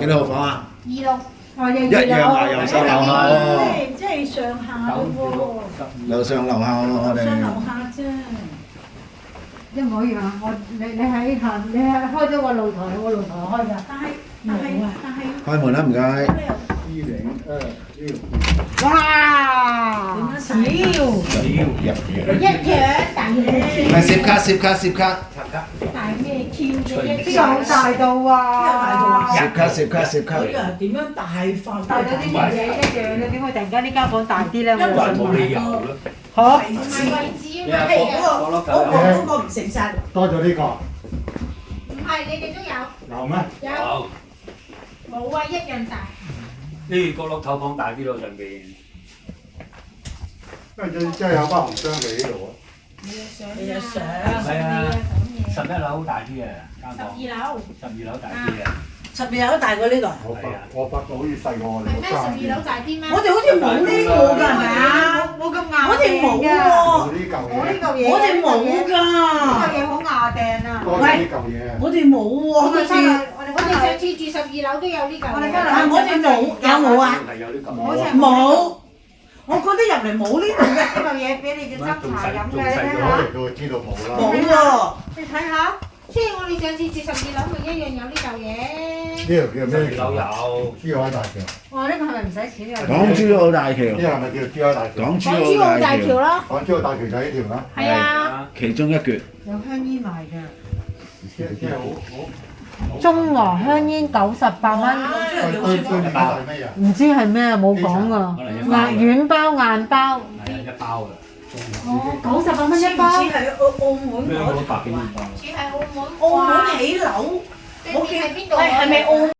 幾多號房啊？26，一樣啊，又上樓下喎。即係上下喎，樓上樓下喎，我哋。上樓下啫。一模一樣。你喺下，你係開咗個露台，我露台開㗎。但係開門啦，唔該。哇！少一樣大嘅。咪攝卡。大咩 Q 啫？邊個好大到啊？攝卡。佢啊點樣大法？大咗啲乜嘢一樣嘅？點解突然間呢間房大啲咧？因為冇理由咯。嚇！唔係位置啊嘛，嗰個唔成晒。多咗呢個唔係，你哋都有。有咩？有。有冇啊，一樣大。呢角落頭房大啲咯，上邊。即係有包紅箱喺呢度啊！你有相。係啊，11樓大啲啊，間房。12樓。 12樓大啲啊。 12樓大過呢個。我發覺好似細過我哋係咩？12樓大啲咩？我哋好似冇呢個㗎，係咪啊？冇咁硬。我哋冇喎。呢嚿嘢，我呢嚿嘢。我哋冇呢㗎。嚿嘢好牙掟啊！多咗呢嚿嘢啊！我哋冇喎，好似我哋上次住12樓都有呢嚿嘢。但係我哋冇，有冇啊？係有呢咁。好似冇。我覺得入嚟冇呢度嘅。呢嚿嘢俾你哋斟茶飲嘅，你睇我下。哋都會知道冇啦。冇喎。你睇下，即係我哋上次住12樓咪一樣有呢嚿嘢。呢條叫咩12樓有。珠海大橋。哇！呢個係咪唔使錢㗎？港珠澳大橋。呢個係咪叫珠海大橋？港珠港珠澳澳大橋。大橋咯。港珠澳大橋就係呢條啦。係啊。其中一橛。有香煙賣㗎。即係中和香煙98蚊，對面係咩嘢？唔知係咩冇講㗎。軟包硬包。係啊，一包㗎。哦，98蚊一包。似係澳門香港嗰100幾蚊包。似係澳門。澳門起樓，我見係邊度？係咪澳？